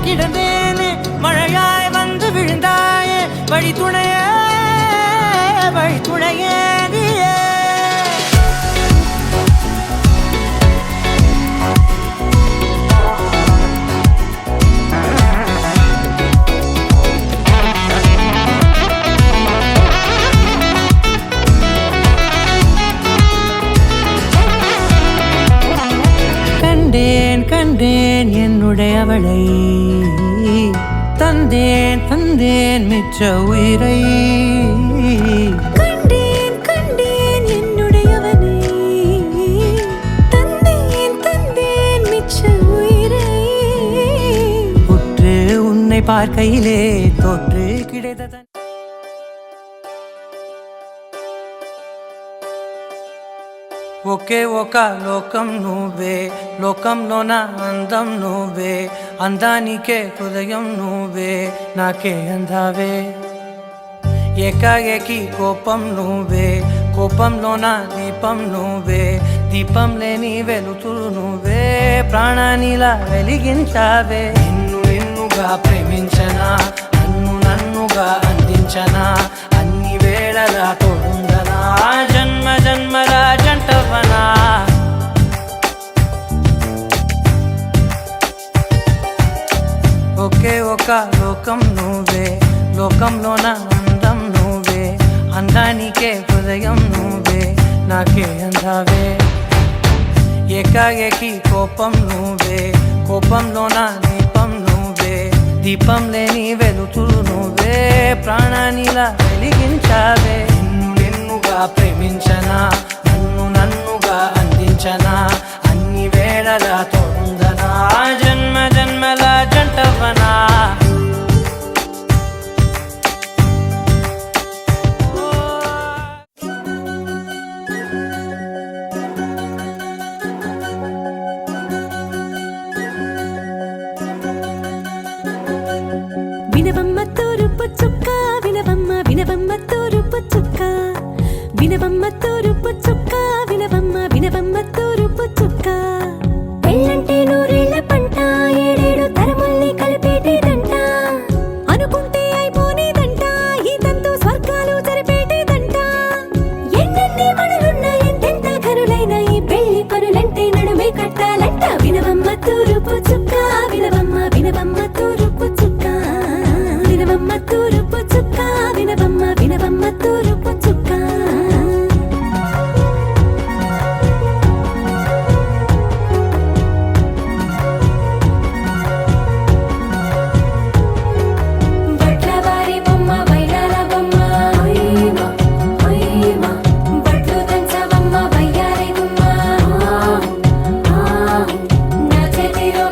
கிடந்தேனே மழையாய் வந்து விழுந்தாயே வழி துணையே நீயே கண்டேன் என்னுடையவளை தந்தேன் மிச்ச உயிரை கண்டேன் என்னுடையவனை தந்தேன் மிச்ச உயிரை உற்று உன்னை பார்க்கையிலே தோற்று கிடைத்த ఒకే ఒక లోకం నువ్వే లోకంలోన అందం నువ్వే అందానికే హృదయం నువ్వే నాకే అందావే ఏకాఏకి కోపం నువ్వే కోపంలోన దీపం నువ్వే దీపం లేని వెలుతురు నువ్వే ప్రాణానిలా వెలిగించావే నిన్నుగా ప్రేమించనా నన్నుగా అందించనా అన్ని వేళలా తోడుందనా జన్మ జన్మల జంటవనా ఒకే ఒక లోకం నువ్వే లోకంలోన అందం నువ్వే అందానికే హృదయం నువ్వే నాకే అందావే ఏకాఏకి కోపం నువ్వే కోపంలోన దీపం నువ్వే దీపం లేని వెలుతురు నువ్వే ప్రాణానిలా వెలిగించావే నిన్నుగా ప్రేమించనా నన్నుగా అందించనా అన్ని వేళలా తోడుందనా జన్మ జన్మల జంటవనా వినవమ్మ తూరుపు చుక్క వినవమ్మ తూరుపు చుక్క వినవమ్మ తూరుపు చుక్క వినవమ్మ తూరుపు చుక్క పెళ్ళంటే నూరేళ్ల పంట ఏడేడు తరముల్ని కలిపేటేదంట అనుకుంటే అయిపోనేదంట ఈ తంతు స్వర్గాలు జరిపేటేదంట ఎన్నెన్ని మనులున్నా ఎంతెంత కరులైన ఈ పెళ్లి పనులంటే నడుమే కట్టాలంట వినవమ్మ తూరుపు చుక్క వినవమ్మ తూరుపు చుక్క వినవమ్మ తూరుపు చుక్క వినవమ్మ తూరుపు చుక్క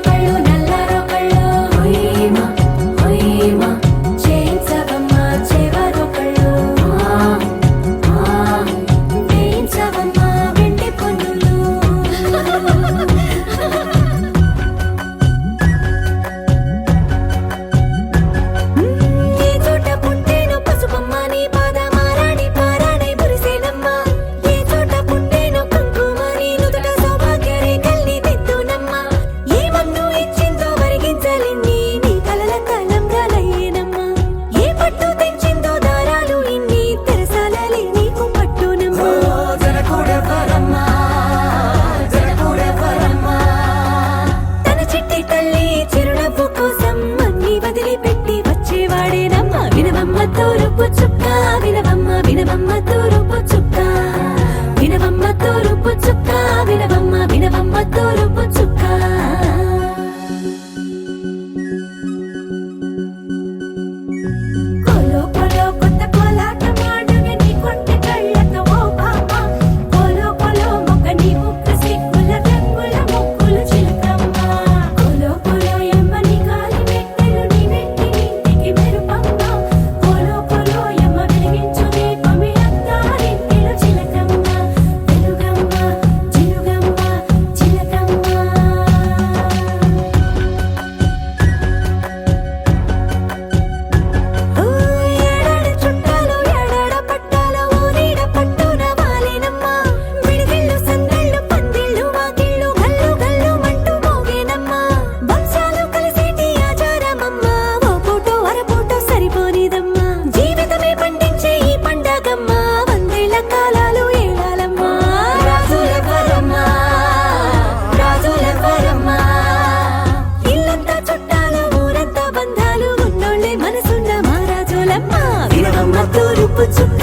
కళ్ళు నల్లారో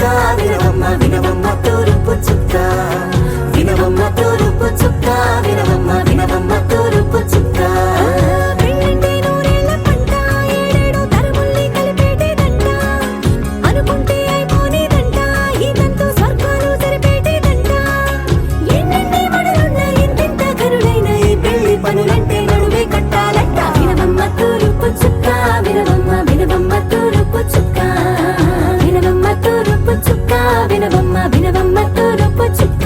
చుక్క వినవమ్మ వినవమ్మ తూరుపు చుక్క వినవమ్మ తూరుపు చుక్క వినవమ్మ వినవమ్మ తూరుపు చుక్క పెళ్ళంటే నూరేళ్ల పంట ఏడేడు తరముల్ని కలిపేటేదంట అనుకుంటే అయిపోనేదంట ఈ తంతు స్వర్గాలు సరిపేటేదంట ఎన్నెన్ని మడులున్న ఎంతెంత కరుడైన ఈ పెళ్లి పనులంటే నడువే కట్టాలంట వినవమ్మ తూరుపు చుక్క వినవమ్మ వినవమ్మ తూరుపు చుక్క వినవమ్మ తూరుపు చుక్క వినవమ్మ వినవమ్మ తూరుపు చుక్క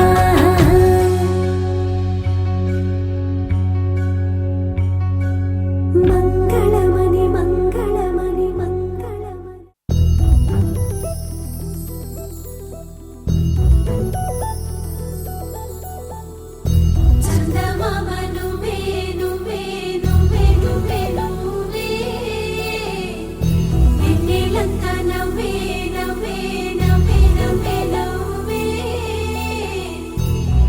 మంగళమణి మంగళమణి మంగళమణి చందమామ నువ్వే నువ్వే నువ్వే నువ్వే నువ్వే వెన్నెలంతా నవ్వే నవ్వే నవ్వే నవ్వే నవ్వే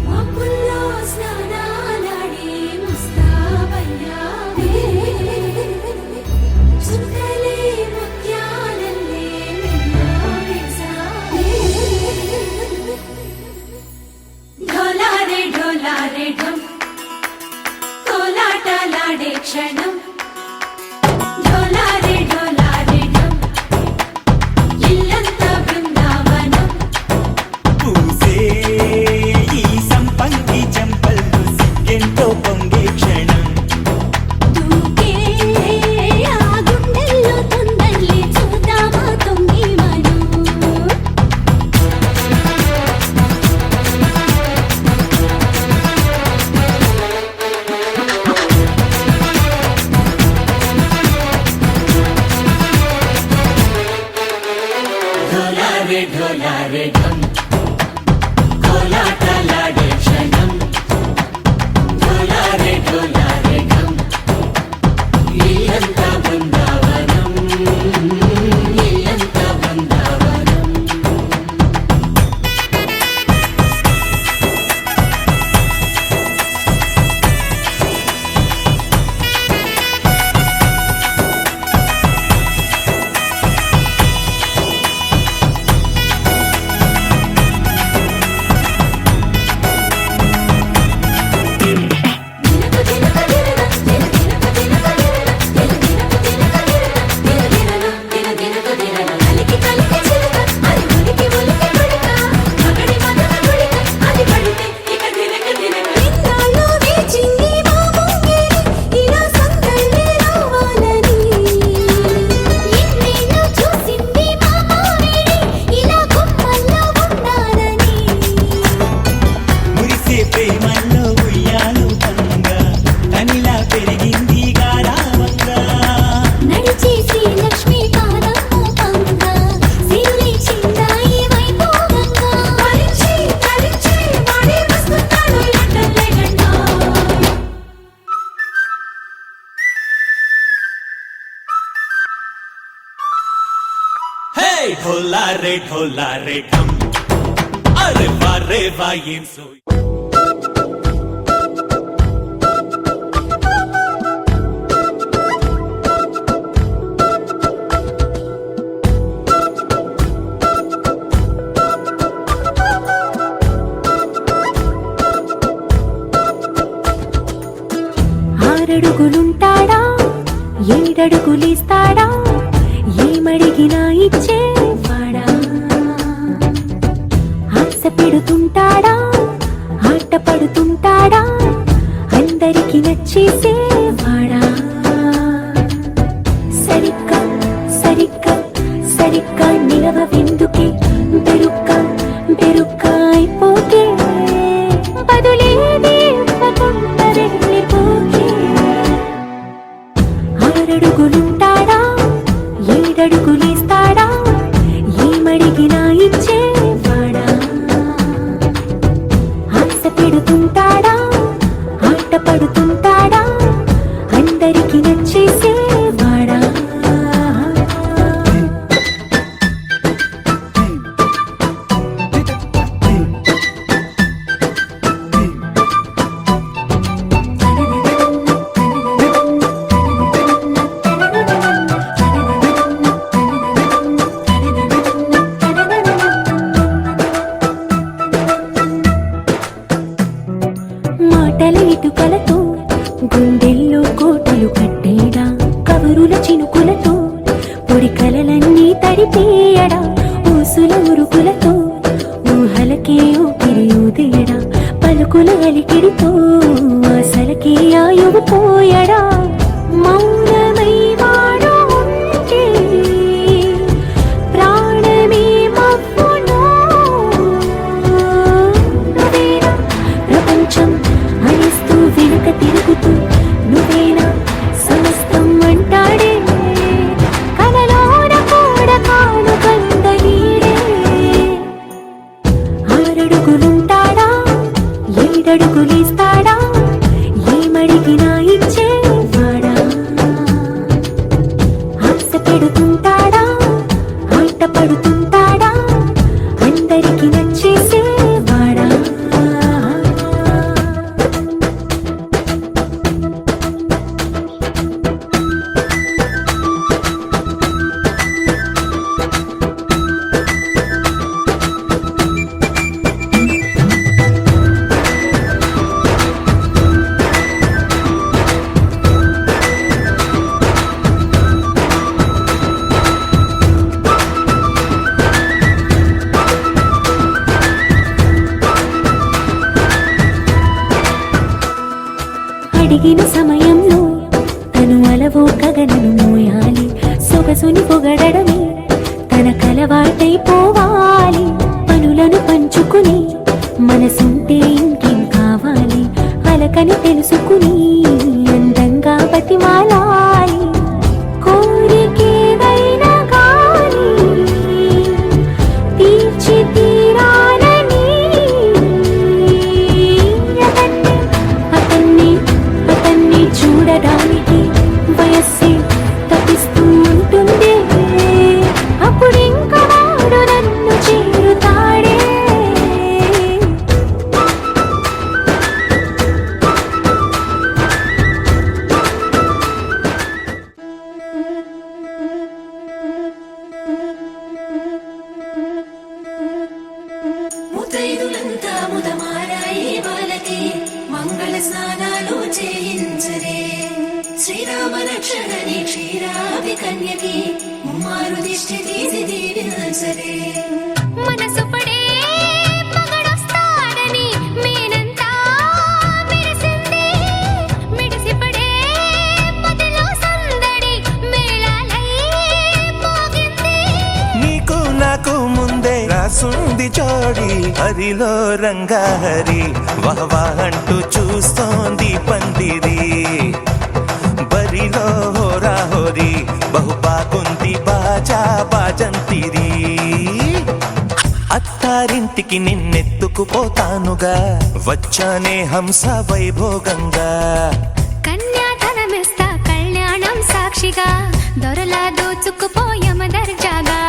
మబ్బుల్లో స్నానాలాడి ముస్తాబయ్యావే చుక్కలే ముత్యాలల్లే మెల్లవేశావే ఢోలారే ఢోలారే ఢం కోలాటలాడే క్షణం ఢోలారే ఢోలారే ఢం ఇల్లంతా బృందావనం పూసే ఈ సంపంగి చెంపలు సిగ్గెంతో పొంగే క్షణం దూకే ఆ గుండెల్లో తొందరలే చూద్దామా తొంగి మనం ఢోలారే ఢోలారే ఢం కోలాటలాడే క్షణం ఢోలారే ఢోలారే ఢం ఇల్లంతా బృందావనం ఇల్లంతా బృందావనం దినకు దినక దినన దినకు దినక దినన దినకు దినన కలికి కలికి చిలక అది ఉలికి ఉలికి కొడక మగడి మదన కొడిక అది పడితే ఇక దినక దినక ఇన్నాళ్ళు వేచింది మా ముంగేరి ఇలా సందళ్ళే రావాలని ఇన్నేళ్ళు చూసింది మా మావేడి ఇలా గుమ్మల్లో ఉండాలని మురిసే ప్రేమల్లో ఉయ్యాలు పంగా తనిలా పెరిగింది గారావంగా నడిచే శ్రీలక్ష్మి పాదము పంగా సిరులి చిందాయి వైభోగంగా తరించి తరించి వాడే వస్తున్నాడు లండన్లే గండా హే ఢోలారే ఢోలారే ఢం అరే వారే వా ఏం సోయ్ ఆరడుగులుంటాడా ఏడడుగులిస్తాడా ఏమడిగినా ఇచ్చేవాడా ఆశ పెడుతుంటాడా ఆట పడుతుంటాడా అందరికి నచ్చేసేవాడా సరిగ్గా సరిగ్గా సరిగ్గా నిలవెందుకే బెరుక్క బెరుక్క అయిపోకే బదులేది ఇవ్వకుండా వెళ్ళిపోకే ఆరడుగులుంటాడా ఏడడుగులేస్తాడా ఏమడిగినా ఇచ్చేవాడా ఆశ పెడుతుంటాడా ఆట పడుతుంటాడా అందరికి నచ్చేసేవాడా ఎరుకలతో గుండెల్లో కోటలు కట్టేడా కబురుల చినుకులతో పొడి కలలన్నీ తడిపేయడా ఊసుల ఉరుకులతో ఊహలకే ఊపిరి ఊదేయడా పలుకుల అలికిడితో ఆశలకే ఆయువు పోయడా మౌనమై వాడు ఉంటే ప్రాణమే మబ్బులో నువ్వేనా ప్రపంచం అనిస్తూ వెనుక తిరుగుతూ నువ్వేనా సమస్తం అంటాడే కలలోన కూడా కాను కందలీడే ఆరడుగులుంటాడా ఏడడుగులేస్తాడా ఏమడిగినా ఇచ్చేవాడా ఆశ పెడుతుంటాడా ఆట పడుతుంటాడా అందరికి నచ్చేసేవాడా అడిగిన సమయంలో తను అలవో గగనను మోయాలి సొగసుని పొగడమే తన కలవాటైపోవాలి పనులను పంచుకుని మనసుంటే ఇంకేం కావాలి అలకని తెలుసుకుని అందంగా బతిమాలాలి కోరికేదైనా గాని తీర్చి తీరాలని అతన్ని చూడడానికి వయస్సే తప్పిస్తూ ఉంటుంది అప్పుడు ఇంకా వాడు నన్ను చేరుతాడే ముతైదులంతా ముదమారాయి వాళ్ళకి మంగళ స్నానాలు చేయించరే శ్రీరామ రక్షణని క్షీరావి కన్యకి ముమ్మారు దిష్టి తీసి దీవించరే మనసు పడే మగడొస్తాడని మేనంతా మెరిసింది మిడిసిపడే మదిలో సందడి మేళాలై మోగింది నీకు నాకు ముందే రాసుంది జోడి హరిలో రంగాహరి వహవా అంటూ చూస్తోంది పందిరి బరిలో హోరా హోరి బహు బాగుంది బాజా బాజంతిరి అత్తారింటికి నిన్నెత్తుకుపోతానుగా వచ్చానే హంస వైభోగంగా కన్యాధనమిస్తా కళ్యాణం సాక్షిగా దొరలా దోచుకుపోయమ దర్జాగా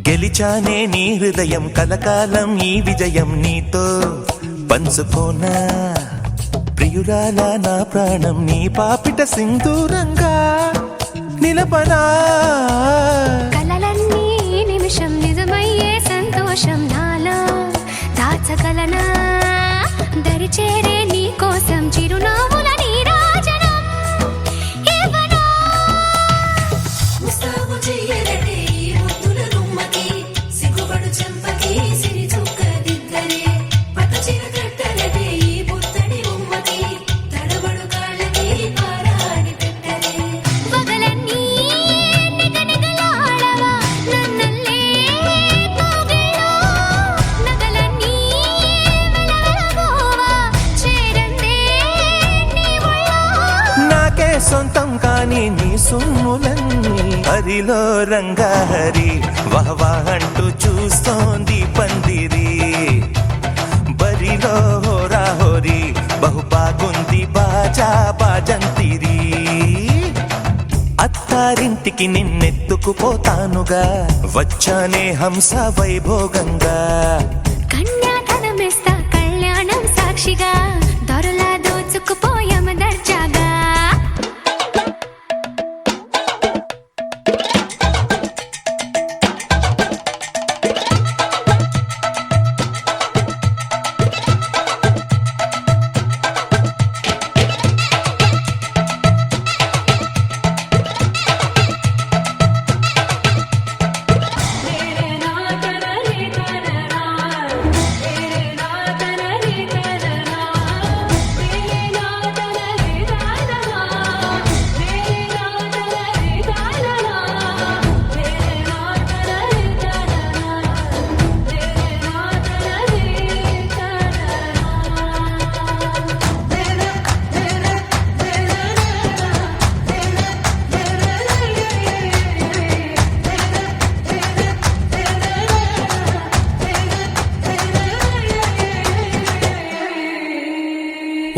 గెలిచానే నీ హృదయం కలకాలం ఈ విజయం నీతో పంచుకోనా ప్రియురాలా నా ప్రాణం నీ పాపిట సింధూరంగా నిలపనా కలలన్నీ నిమిషం నిజమయ్యే సంతోషం నాలో దాచగలనా దరిచేరే నీ కోసం చిరునవ్వుల నీరాజనం ఇవ్వనా ముస్తాబు చెయ్యరటే ఈ ముద్దుల గుమ్మకి సిగ్గుపడు చెంపకి సిరి చుక్క దిద్దరే పట్టు చీర కట్టరటే ఈ పుత్తడి ఉమ్మకి తడబడు కాళ్ళకి పారాని పెట్టరే పగలన్నీ నిగనిగలాడవా నన్నల్లే కోగిలో సొమ్ములన్నీ హరిలో రంగాహరి వహవా అంటూ చూస్తోంది పందిరి బరిలో హోరాహోరి బహు బాగుంది బాజా బాజంతిరి అత్తారింటికి నిన్నెత్తుకుపోతానుగా వచ్చానే హంస వైభోగంగా కన్యాధనమిస్తా కళ్యాణం సాక్షిగా దొరలా దోచుకుపోయామ దర్జాగా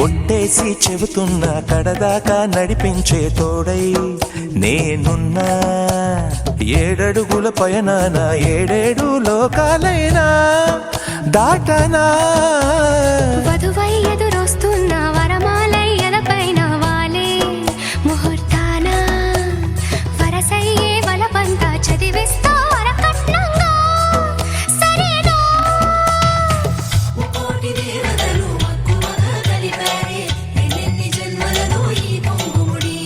ఒట్టేసి చెబుతున్నా కడదాకా నడిపించే తోడై నేనున్నా ఏడడుగుల పయనాన ఏడేడు లోకాలైనా దాటనా వధువై ఎదురొస్తున్న వరమాలయ్యలపైన వాలే ముహూర్తాన వరసయ్యే వలపంతా చదివిస్తా వరకట్నంగా సరేనా కోటి దేవతలు మక్కువగా కలిపారే ఎన్నెన్ని జన్మలలో ఈ పొంగుముడి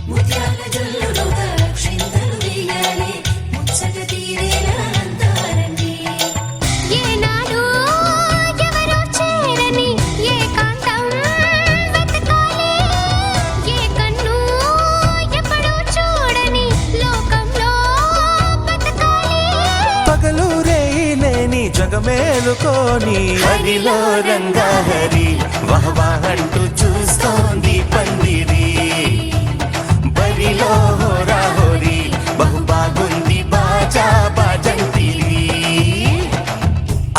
ముత్యాల జల్లులుగా క్షింతలు వేయాలి ముచ్చట తీరేలా అంతారండి ఏనాడు ఎవరో చేరని ఏకాంతం వెతకాలి ఏ కన్ను ఎప్పుడూ చూడని లోకంలో బతకాలి పగలు రేయిలేని జగమేలుకోని హరిలో రంగాహరి వహవా అంటూ చూస్తోంది పందిరి బరిలో హోరాహోరి బహు బాగుంది బాజా బాజంతిరి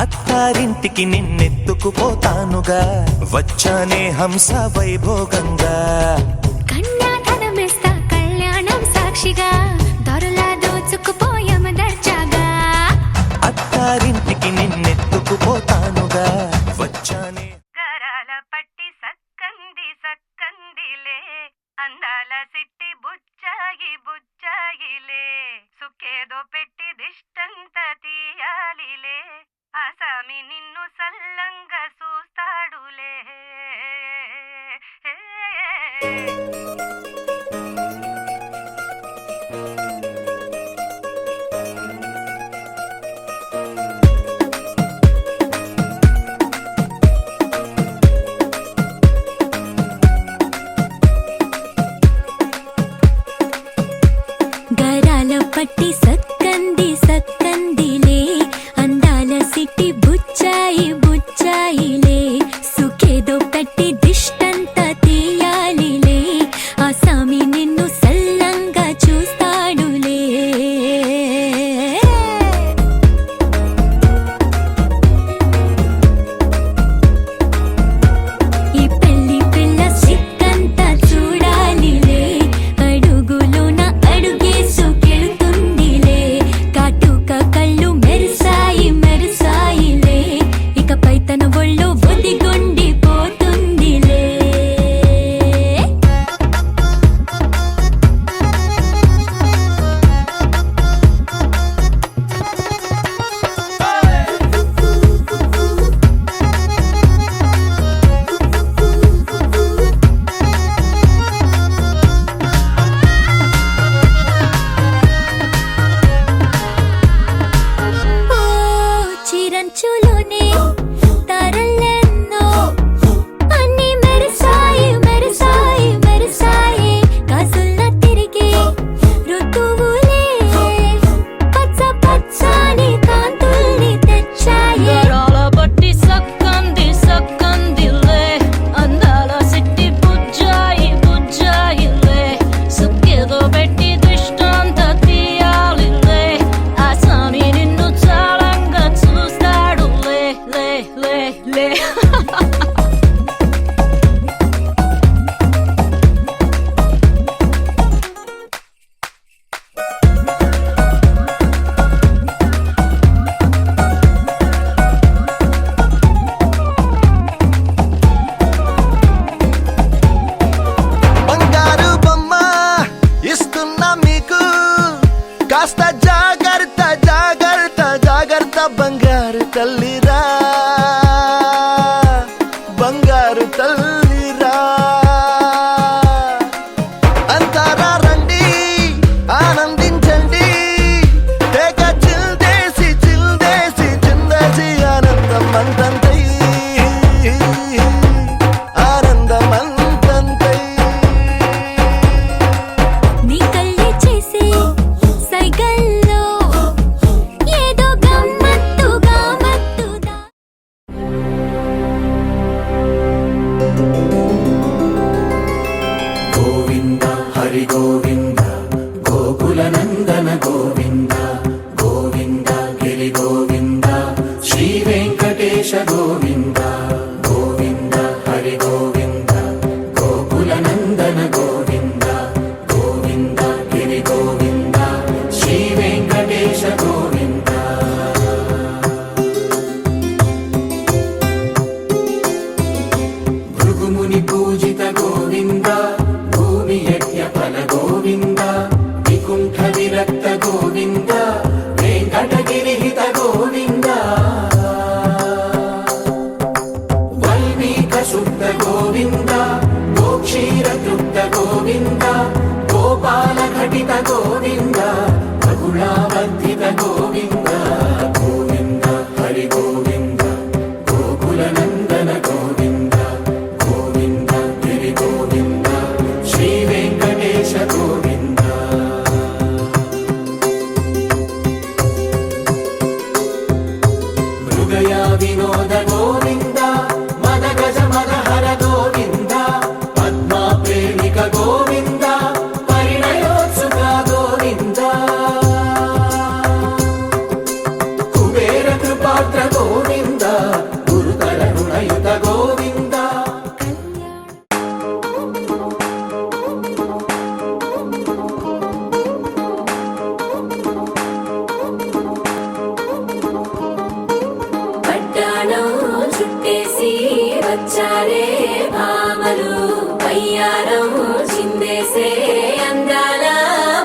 అత్తారింటికి నిన్నెత్తుకుపోతానుగా వచ్చానే హంస వైభోగంగా కన్యాధనమిస్తా కళ్యాణం సాక్షిగా దొరలా దోచుకుపోయామ దర్జాగా అత్తారింటికి నిన్నెత్తుకుపోతానుగా వచ్చానే గరాల పట్టి సక్కంది సక్కందిలే అందాల సిట్టి బుచ్చాయి బుచ్చాయిలే సుక్కేదో పెట్టి దిష్టంత తీయాలిలే ఆసామి నిన్ను సల్లంగా చూస్తాడులే లే బంగారు బొమ్మ ఇస్తున్నా మీకు కాస్త జాగ్రత్త జాగ్రత్త జాగ్రత్త బంగారు తల్లిరా బంగారు తల్లిరా అంతారా రండి ఆనందించండి తెగ చిల్దేసి చిల్దేసి చిందేసి ఆనందం అంతంతై ఆనందం అంతంతై నీ కళ్ళే చేసే సైగల్లో ఏదో గమ్మత్తుగా మత్తుదా గోవింద హరి గోవింద గోకుల నందన గోవింద గోవింద గిరి గోవింద శ్రీ వెంకటేశ గోవింద గోవింద హరి గోవింద గోకుల నందన గోవింద గోవింద గిరి గోవింద శ్రీ వెంకటేశ గోవింద భృగుముని పూజిత గోవింద భూమి యజ్ఞ ఫల గోవింద వికుంఠ విరక్త గోవింద వెంకటగిరిహిత గోవింద వల్మీక శుద్ధ గోవింద గోక్షీర తృప్త గోవింద గోపాల ఘటిత గోవింద బహుళావర్ధిత గోవింద గోవింద హరి గోవింద గోకుల నందన గోవింద గోవింద గిరి గోవింద శ్రీ వెంకటేశ గోవింద మృగయా వినోద గోవింద మద గజ మదహర గోవింద పద్మా ప్రేమిక గోవింద పరిణయోత్సుక గోవింద కుబేర కృపాత్ర గోవింద గురుతర రుణయుత గోవింద పట్టాణం చుట్టేసి వచ్చారే భామలు పయ్యారం చిందేసే అందాల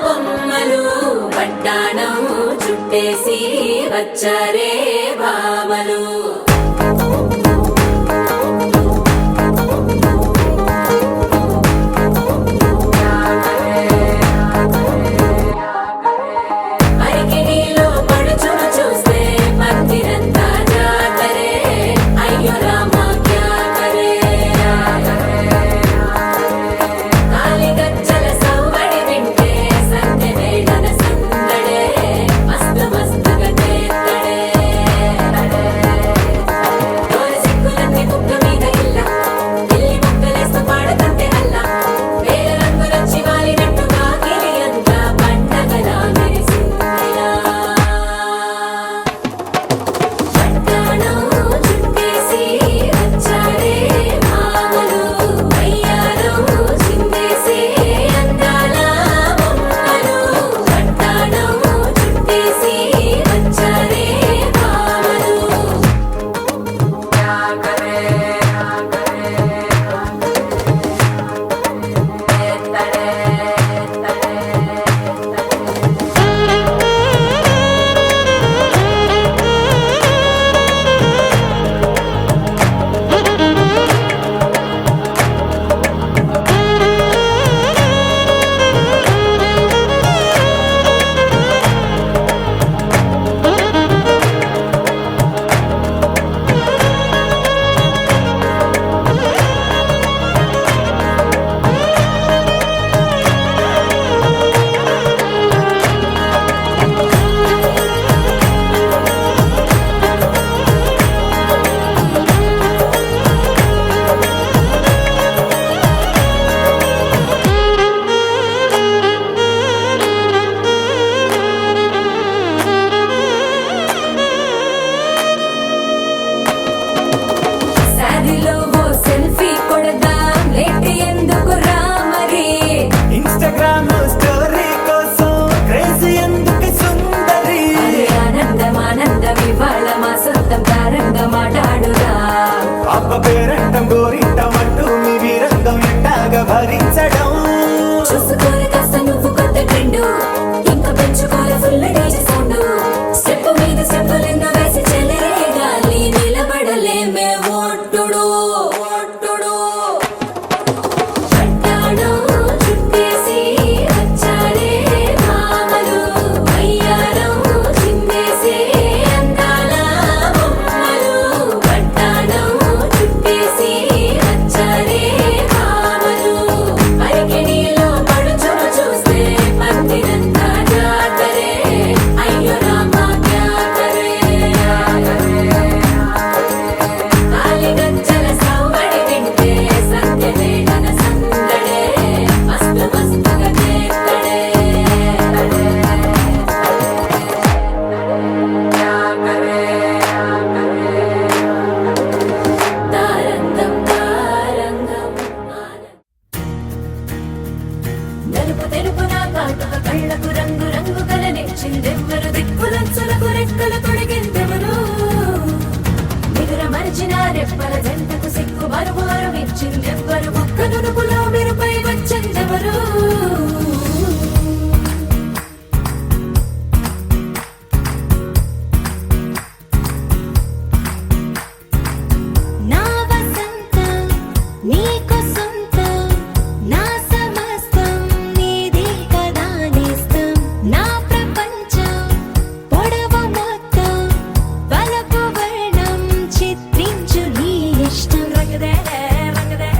బొమ్మలు పట్టాణం చుట్టేసి వచ్చారే భామలు అరికిడిలో పడుచును చూస్తే మందిరంతా జాతరే అయ్యో రామా క్యా కరే కాలిగజ్జల సవ్వడి వింటే సంతె వేళన సందడే మస్తు మస్తుగా చేత్తడే పేరంటం గోరింటం అంటూ మీ వీరంగం ఎట్టాగా భరించడం చూసుకోలే కాస్త నువ్వు కొత్త ట్రెండ్ ఇంకా పెంచుకోలే ఫుల్ డీజే సౌండ్ స్టెప్ మీద స్టెప్పులెన్నో వేసి చెలరే గాలి నిలబడలేమే ఒట్టుడు పట్టాడు చుట్టేసి వచ్చాడే భామలు అయ్యారం చిందేసి అందాల బొమ్మలు పట్టాడు చుట్టేసి వచ్చాడే భామలు పరికిణీలో పడుచును చూస్తే పందిరంతా జాతరే అయ్యో రామా జాతరే కాలిగజ్జల సవ్వడి వింటే సత్యవేదన సందడే మస్తు మస్తుగా చేస్తడే తారంగం నలుపు తెలుపున కాటుక కళ్ళకు రంగు రంగు కలనిచ్చిందెవ్వరు దిక్కులంచులకు రెక్కలు తొడిగిందెవరు నిదుర మరిచిన రెప్పల జంటకు సిగ్గు మరుమారు ఇచ్చిందెవ్వరు ఒక్క నునుపులో మెరుపై వచ్చిందెవరు నా వసంతం నీకు సొంతం నా సమస్తం నీది కదా నేస్తం నా ప్రపంచం పొడవు మొత్తం వలపు వర్ణం చిత్రించు నీ ఇష్టం రంగదే రంగదే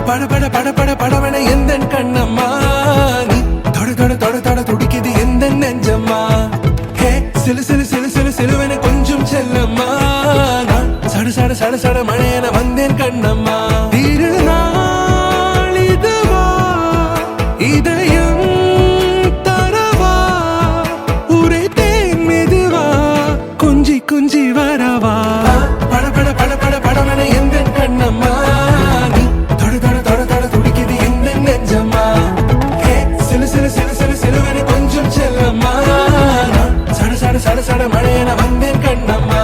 பட பட பட பட படவன எந்த கண்ணம்மா நீ தொட தொட தொட தொட துடிக்குது எந்த நெஞ்சம்மா ஹே சிலு சிலு சிலு சிலு சிலுவன கொஞ்சம் செல்லம்மா நான் சட சட சட சட மழையன வந்தேன் கண்ணம்மா திருநாள் இதுவா இதயம் தரவா உரைத்தேன் மெதுவா கொஞ்சி கொஞ்சி வரவா பட பட பட பட படவன எந்த கண்ணம்மா நீ தொட தொட தொட தொட துடிக்குது எந்த நெஞ்சம்மா ஹே சிலு சிலு சிலு சிலு சிலுவன கொஞ்சம் செல்லம்மா நான் சட சட சட சட மழையன வந்தேன் கண்ணம்மா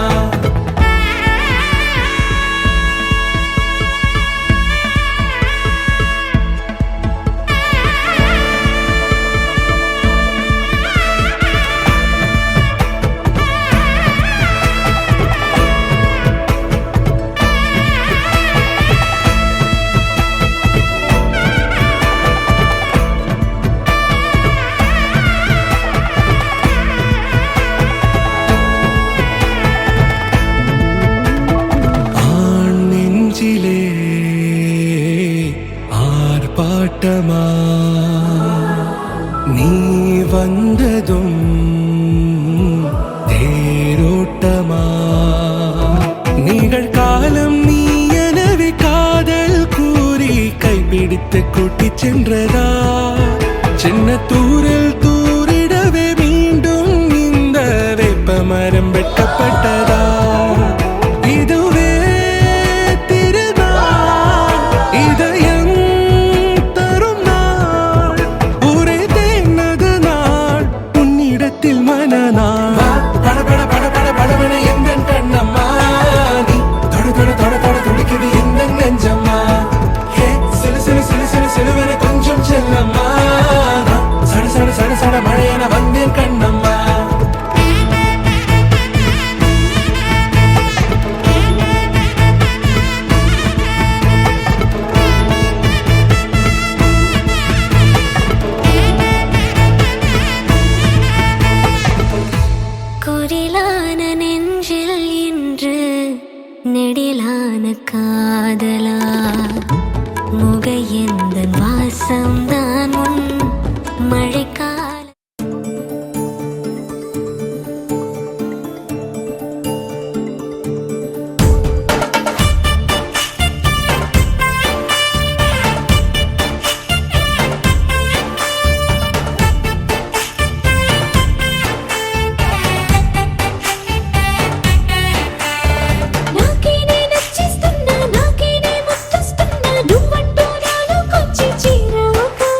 ஆண் நெஞ்சிலே ஆர்ப்பாட்டமா நீ வந்ததும் தேரோட்டமா நிகழ்காலம் நீ எனவே காதல் கூறி கைப்பிடித்து கூட்டிச் சென்றதா சின்ன தூரல் தூரிடவே மீண்டும் இந்த வேப்பமரம் வெட்டப்பட்டதா இதுவே திருநாள் இதயம் தரும் நாள் உரைத்தேனது நாள் உன்னிடத்தில் மனநாள் பட பட பட பட படவன எந்த கண்ணம்மா நீ தொட தொட தொட தொட துடிக்குது எந்த நெஞ்சம்மா ஹே சிலு சிலு சிலு சிலு சிலுவன கொஞ்சம் செல்லம்மா நான் சட சட சட சட மழையன வந்தேன் கண்ணம்மா குரிலான நெஞ்சில் இன்று நெடிலான காதலா முக எந்த வாசம்தான் உன் மழைக்கால నాకేనే నచ్చిస్తున్నా నాకేనే ముచ్చిస్తున్నా నువ్వంటూ నాలో కొంచెం చీరవుగా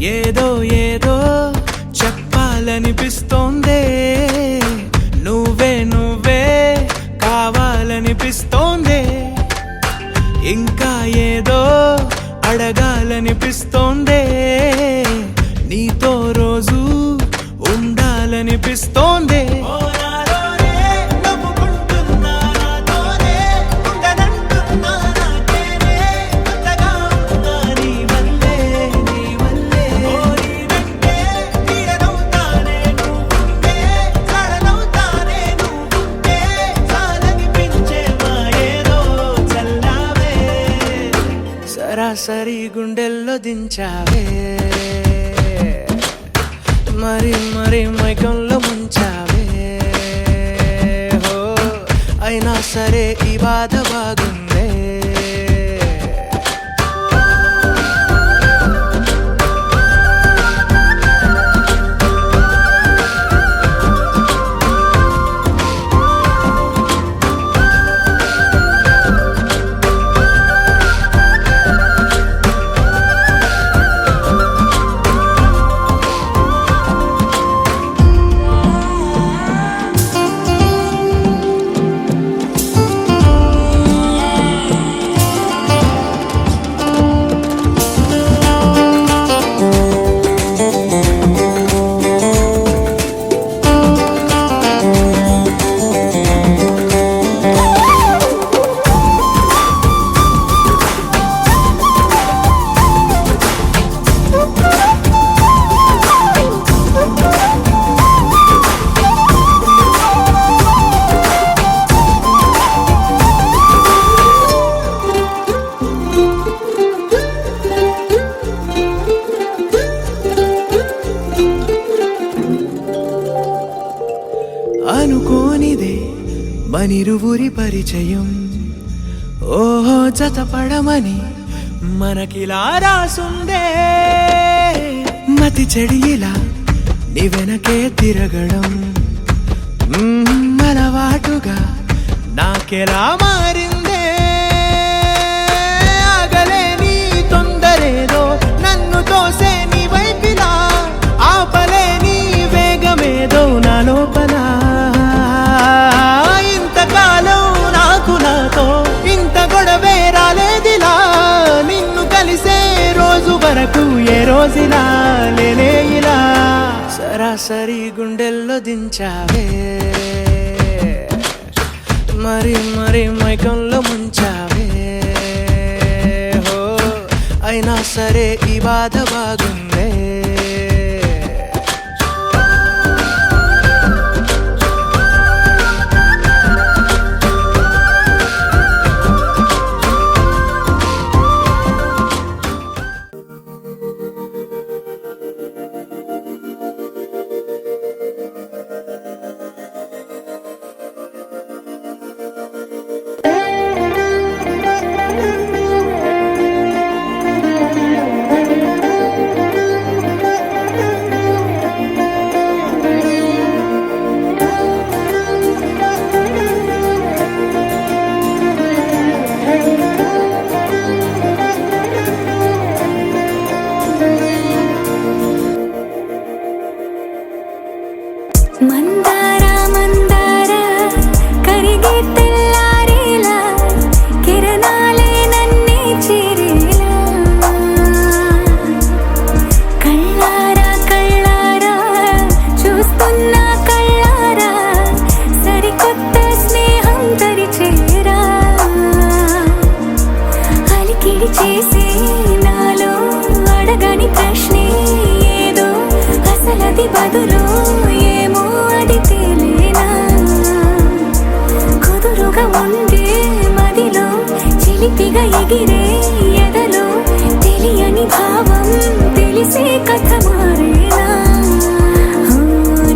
ఏదో ఏదో చెప్పాలనిపిస్తోందే, నువ్వే నువ్వే కావాలనిపిస్తోందే, ఇంకా ఏదో అడగాలనిపిస్తోందే, నీతో రోజు ఉండాలనిపిస్తోందే. సరాసరి గుండెల్లో దించావే, మరి మరి మైకంలో ముంచావే, హో అయినా సరే ఈ బాధ బాగుందే. అనుకోనిదే మనిరువురి పరిచయం, ఓహో జతపడమని మనకిలా రాసుందే, మతి చెడిలా నీ వెనకే తిరగడం అలవాటుగా నాకెలా మారిందే, ఆగలేని తొందరేదో నన్ను తోసే నీ వైపిలా, ఆపలేని వేగమేదో నా లోపల, ఇంతకాలం నాకు నాతో ఇంత గొడవే రాలేదిలా, నిన్ను కలిసే రోజు వరకు ఏ రోజులా లేనే ఇలా, సరాసరి గుండెల్లో దించావే, మరి మరి మైకంలో ముంచావే, హో అయినా సరే ఈ బాధ బాగుందే. మందార మందార కరిగే తెల్లారేలా, కిరణాలే నన్నే చేరేలా, కళ్ళారా కళ్ళారా చూస్తున్నా కళ్ళారా, సరికొత్త స్నేహం తరిచేరా, అలికిడి చేసే నాలో అడగని ప్రశ్నే ఏదో, అసలది బదులు ఏమో అది తేలేనా, కుదురుగా ఉండే మదిలో చిలిపిగా ఎగిరే ఎదలో, తెలియని భావం తెలిసే కథ మారేనా,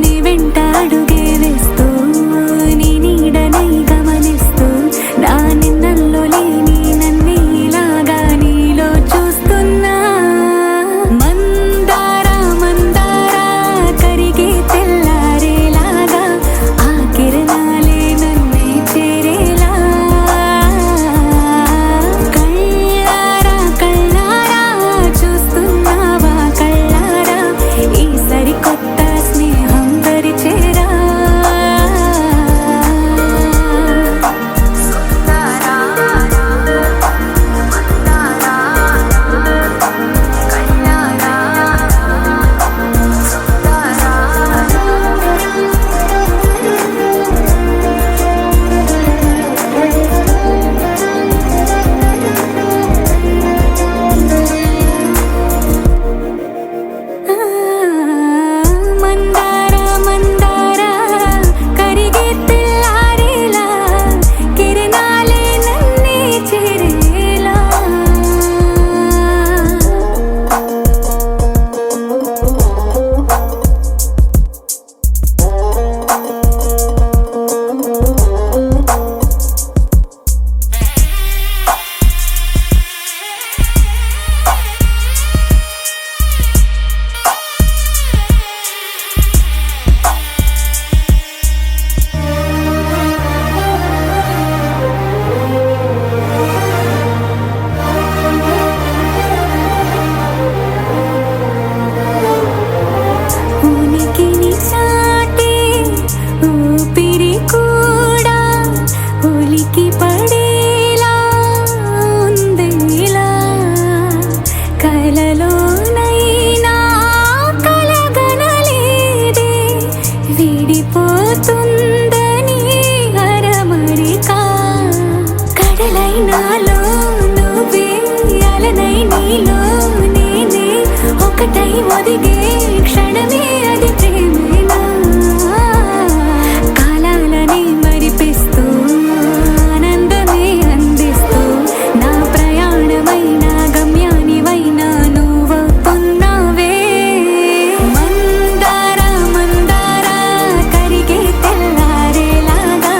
నీ వెంట అడుగే వేస్తూ నీ నీడనై గమనిస్తూ, నా నిన్నల్లో లేని నన్నే ఇలాగా నీలో చూస్తున్నా, మందార మందార కరిగే తెల్లారేలాగా, ఆ కిరణాలే నన్నే చేరేలా, కళ్ళారా కళ్ళారా చూస్తున్నావా కళ్ళారా. ఒదిగే క్షణమే అది ప్రేమేనా కాలాలని మరిపిస్తూ ఆనందమే అందిస్తూ నా ప్రయాణమైన గమ్యానివైనా నువ్వవుతున్నావే మందార మందార కరిగే తెల్లారేలాగా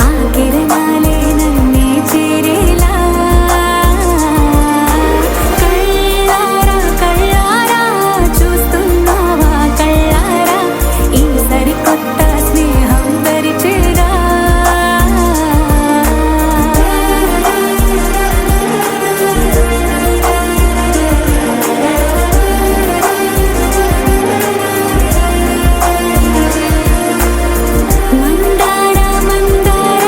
ఆ కిరణాలే నన్నే చేరేలా కళ్ళారా కళ్ళారా చూస్తున్నావా కళ్ళారా ఈ సరికొత్త స్నేహం పరిచేరా మందార మందార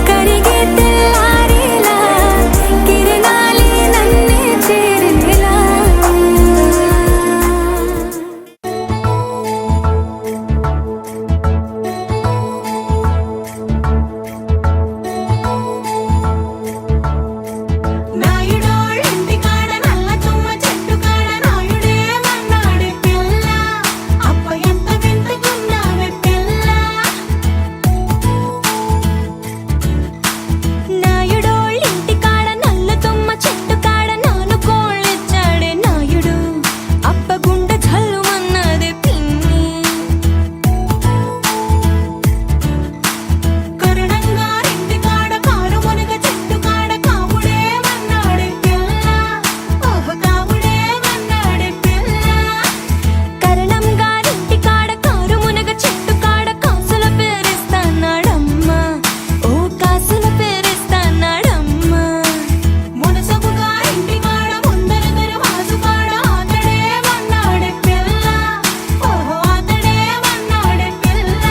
కరిగే తెల్లారేలా కిరణాలే నన్నే చేరేలా నాయుడోళ్ళింటి కాడ నల్ల తుమ్మ చెట్టు కాడ నాయుడే మన్నాడే పిల్ల అప్ప ఎంత వింతకున్నావే పిల్ల నాయుడోళ్ళింటి కాడ నల్ల తుమ్మ చెట్టు కాడ నాను కోళ్ళిచ్చాడే నాయుడు అప్ప గుండె జల్లుమన్నదే పిన్ని కరుణంగా ఇంటి కాడ కారు మునగ చెట్టు కాడ కాముడే మన్నాడే పిల్ల ఓహ కాముడే మన్నాడే పిల్ల కరుణంగా ఇంటి కాడ కారు మునగ చెట్టు కాడ కాసుల పేరిస్తాన్నాడమ్మా ఓ కాసుల పేరిస్తాన్నాడమ్మా మునసబుగా ఇంటి కాడ ముందర దరవాజు కాడ అతడే మన్నాడే పిల్ల ఓహో అతడే మన్నాడే పిల్ల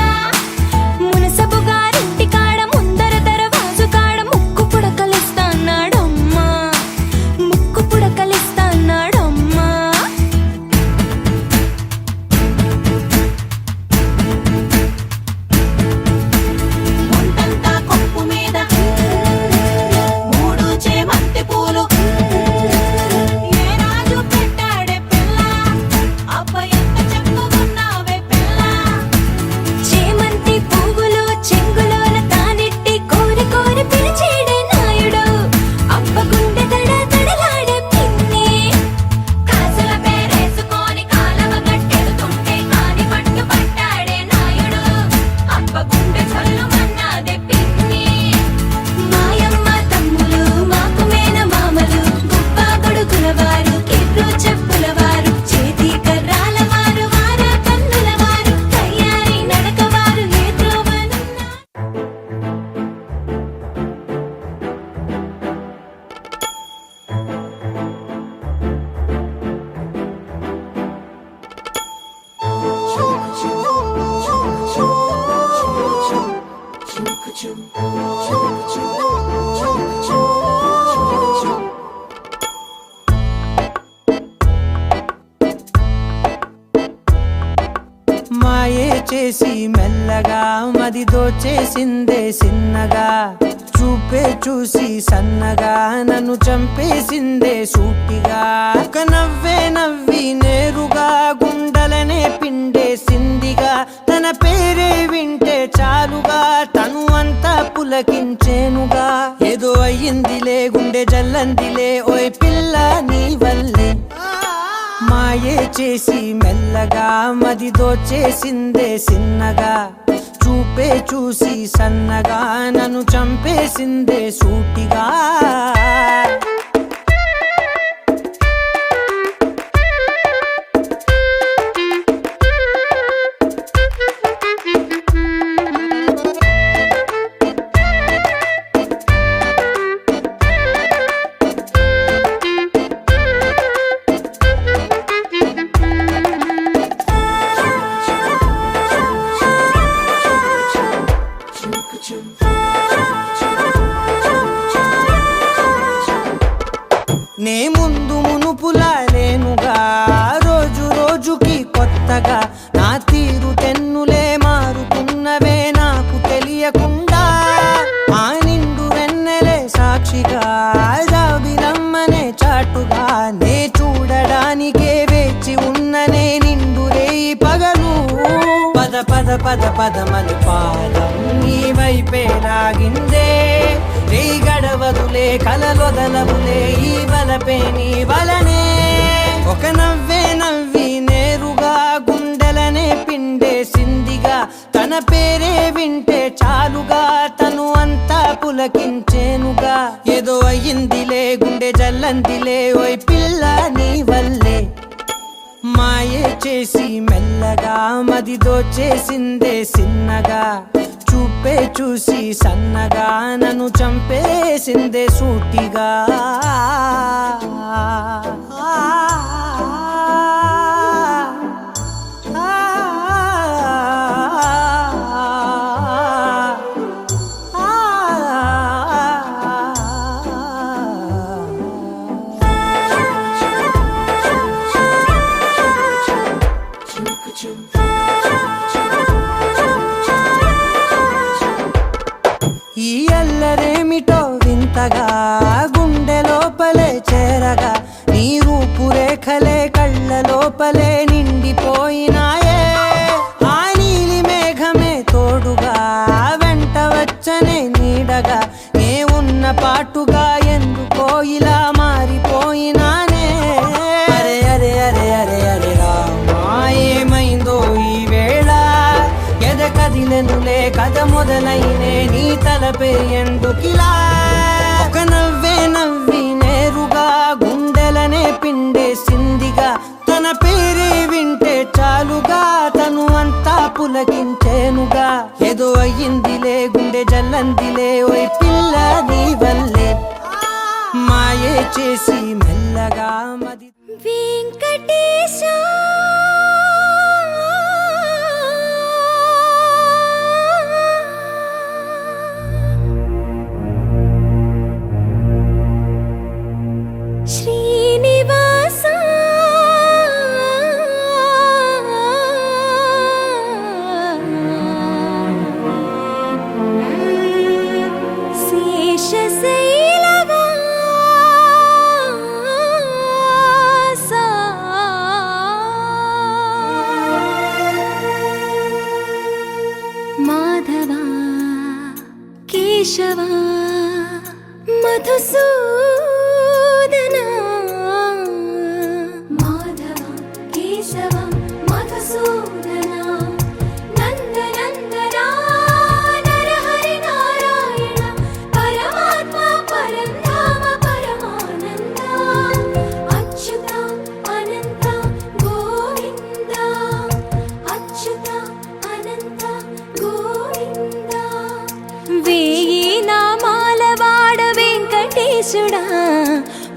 మునసబుగా ఇంటి కాడ ముందర దరవాజు కాడ ముక్కు పుడకలిస్తాన్నాడమ్మా ముక్కు పుడకలిస్తాన్నాడమ్మా ఒంటంతా కొప్పు మీద మూడు చేమంతి పూలు ఏ రాజు పెట్టాడే పిల్ల అప్ప ఎంత చక్కగున్నావే పిల్ల చేమంతి పువ్వులు చెంగులోన తానెట్టి కోరి కోరి పిలిచేడే నాయుడు అప్ప గుండె దడ దడలాడే పిన్ని కాసుల పేరేసుకొని కాలవ గట్టెడుతుంటే కాని పట్టు పట్టాడే నాయుడు అప్ప గుండె చల్లుమన్నాదే పిన్ని మాయమ్మ తమ్ములు మాకు మేన మామలు గొప్ప కొడుకుల వారు కిర్రు చెప్పుల వారు చేతి కర్రాల వారు వార కన్నుల వారు తయారీ నడక వారు ఏ త్రోవనున్నా మాయే చేసి మెల్లగా మది దోచేసిందే సిన్నగా చూపే చూసి సన్నగా నన్ను చంపేసిందే సూటిగా ఒక నవ్వే నవ్వి నేరుగా గుండెలనే పిండేసిందిగా తన పేరే వింటే చాలుగా తను అంతా పులకించేనుగా ఏదో అయ్యిందిలే గుండె జల్లందిలే ఓయ్ పిల్ల నీ వల్లే మాయే చేసి మెల్లగా మది దోచేసిందే సిన్నగా చూపే చూసి సన్నగా నన్ను చంపేసిందే సూటిగా నిన్ననే నిండురే పగలు పద పద పద పదమని పాదం నీ వైపే లాగిందే నీ గడవదులే కలలొదలవులే ఈ వలపే నీ వలనే ఒక నవ్వే నవ్వి నేరుగా గుండెలనే పిండేసిందిగా తన పేరే వింటే చాలుగా తను అంతా పులకించేనుగా ఏదో అయ్యిందిలే గుండె జల్లందిలే ఓయ్ పిల్ల నీ వల్లే మాయే చేసి మెల్లగా మది దోచేసిందే సిన్నగా చూపే చూసి సన్నగా నన్ను చంపేసిందే సూటిగా ఈ అల్లరేమిటో వింతగా గుండె లోపలే చేరగా నీ రూపురేఖలే కళ్ళ లోపలే నిండిపోయినాయే ఆ నీలి మేఘమే తోడుగా వెంట వచ్చనే నీడగా ఏ ఉన్న పాటుగా ఎందుకో ఇలా మారిపోయినానే అరే అరే అరే అరే అరే రామా ఏమైందో ఈ వేళ ఎద కదిలెనులే కథ మొదలైనే నీ తలపే ఎందుకిలా ఒక నవ్వే నవ్వి నేరుగా గుండెలనే పిండేసిందిగా తన పేరే వింటే చాలుగా తను అంతా పులకించేనుగా ఏదో అయ్యిందిలే గుండె జల్లందిలే ఓయ్ పిల్ల నీ వల్లే మాయే చేసి మెల్లగా మది వెంకటేశ శ్రీనివాస మాధవ కేశవ మధుసూదన మాధవ కేశవ మధుసూదన నందనందన నరహరి నారాయణ పరమాత్మ పరంధామ పరమానంద అచ్యుత అనంత గోవింద అచ్యుత అనంత గోవింద వేయి నామాల వాడ వెంకటేశుడా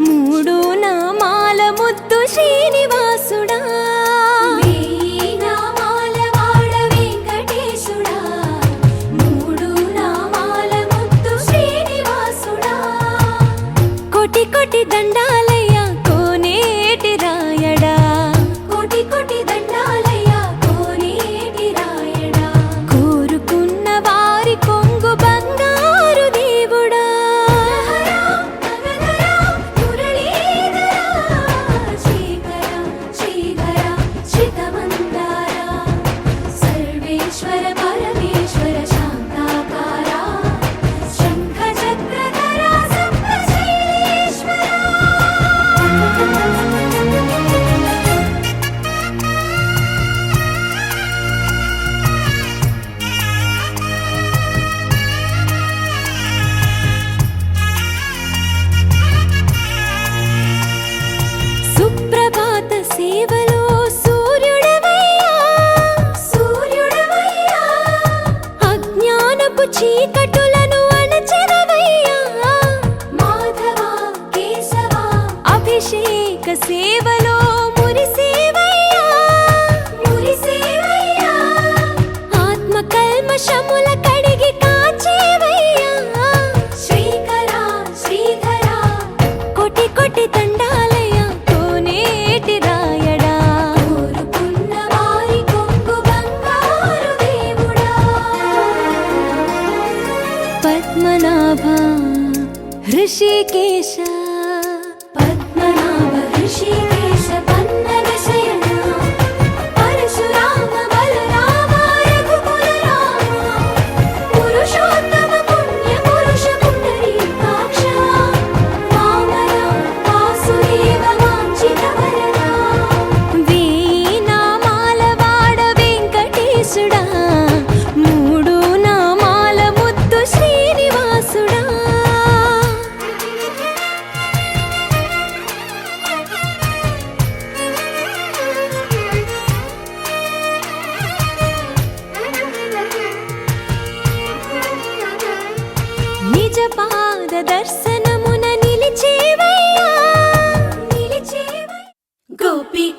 మూడు నామాల ముద్దు శ్రీనివాసుడా వేయి నామాల వాడ వెంకటేశుడా మూడు నామాల ముద్దు శ్రీనివాసుడా కోటి కోటి దండాలయ్య కోనేటి రాయడా కోటి కోటి దండాలయ్య కోనేటి రాయడా కోరుకున్న వారి కొంగు బంగారు దేవుడా మురళీధర శేఖర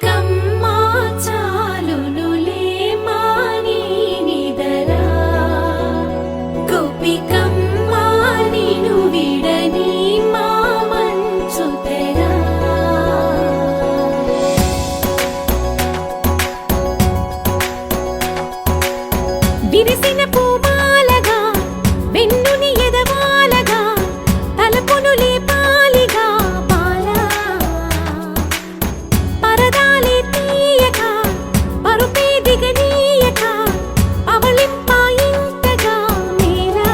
గోపికమ్మా చాలునులే మాని నిదరా గోపికమ్మా నిను విడని మా మంచు తెరా విరిసిన పూమాలగా వెన్నుని ఎదవాలగా తలపును లేపాలిగా బాలా పరదాలే తీయక పరుపే దిగనీయక అవళింపాయింతగా మేరా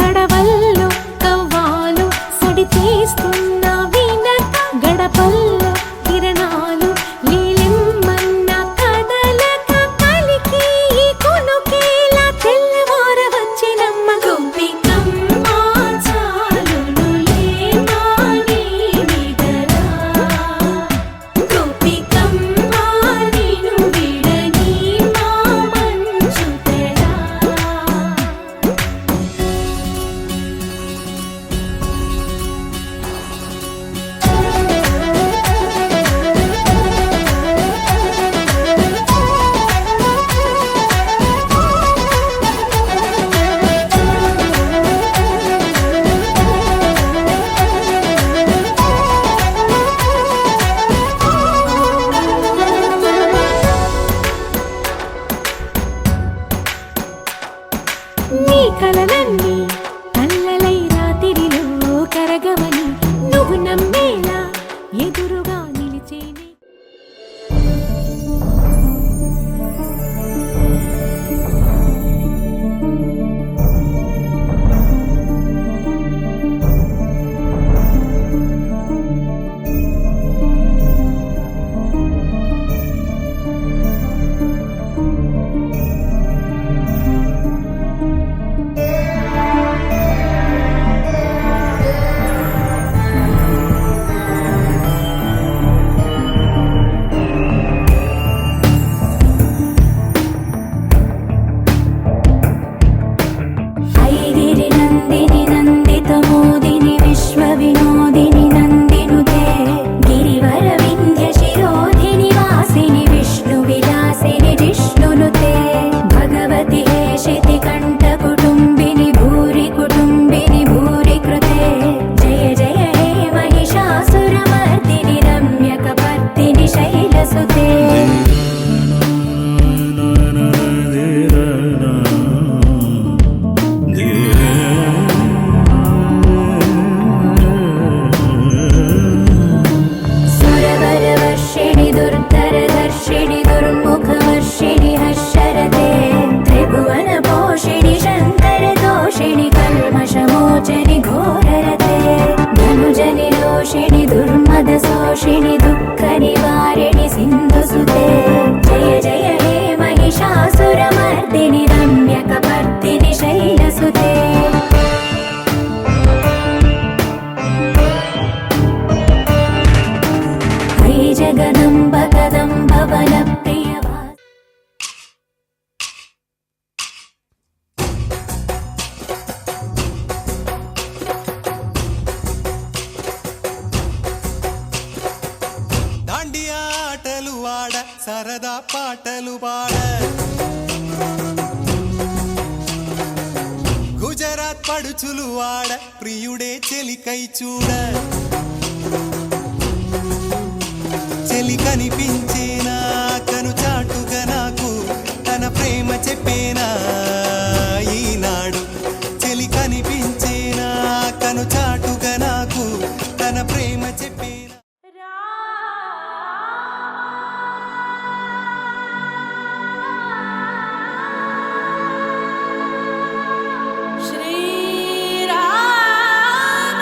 కడవల్లో కవ్వాలు సడి చేస్తున్న వినక గడపల్లో కిరణాలు నీలిమ్మన్న కదలక కలికి ఈ కొనుకేలా తెల్లవార వచ్చినమ్మ గోపికమ్మ చాలునులే మాని నిదరా గోపికమ్మ నిను విడని మా మంచు తెరా నీ కలలన్నీ కళ్ళలై రాత్రిలో కరగవని నువ్వు నమ్మేలా ఎదురుగా నిలిచేనే ఐగిరి నందిని నందిత మోదిని విశ్వ వినోదిని నందినుతే గిరివర వింధ్య శిరోధిని వాసిని విష్ణు విలాసిని జిష్ణునుతే భగవతి హేషితి కంఠ కుటుంబిని భూరి కుటుంబిని భూరి కృతే జయ జయ హే మహిషాసురమర్దిని రమ్యకపర్దిని శైలసుతే సురవరవర్షిణి దుర్ధరదర్శిణి దుర్ముఖవర్షిణి హర్షరతే త్రిభువన పోషిణి శంకర దోషిణి కల్మషమోచని ఘోరరతే ధనుజని రోషిణి దుర్మద శోషిణి దుఃఖ నివారిణి సింధుసుతే జయ జయ హే మహిషాసురమర్దిని రమ్యకపర్దిని శైలసుతే హై జగదంబ కదంబ వన ప్రియవా దాండియా ఆటలు ఆడ సరదా పాటలు పాడ గుజరాత్ పడుచులు ఆడ ప్రియుడే చెలికై చూడ చెలి కనిపించేనా కను చాటుగా నాకు తన ప్రేమ చెప్పేనా ఈనాడు చెలి కనిపించేనా కను చాటుగా నాకు తన ప్రేమ చెప్పేనా శ్రీరామ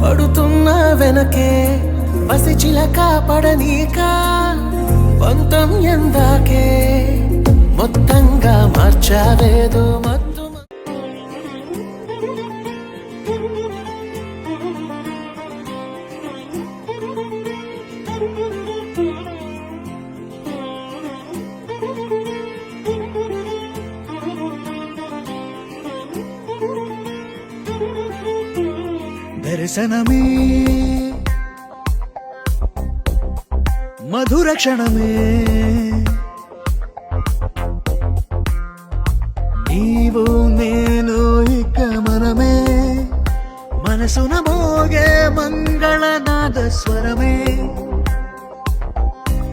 పడుతున్న వెనకే పసి చిలక పడనీక పంతం ఎందాకే మొత్తంగా మార్చావేదో మత్తు దర్శనమే మధుర క్షణమే నీవు నేను ఇక మనమే మనసున మోగే మంగళనాద స్వరమే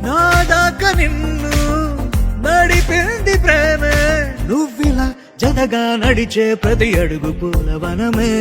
నాదాక నిన్ను నడిపింది ప్రేమే నువ్విలా జతగా నడిచే ప్రతి అడుగు పూలవనమే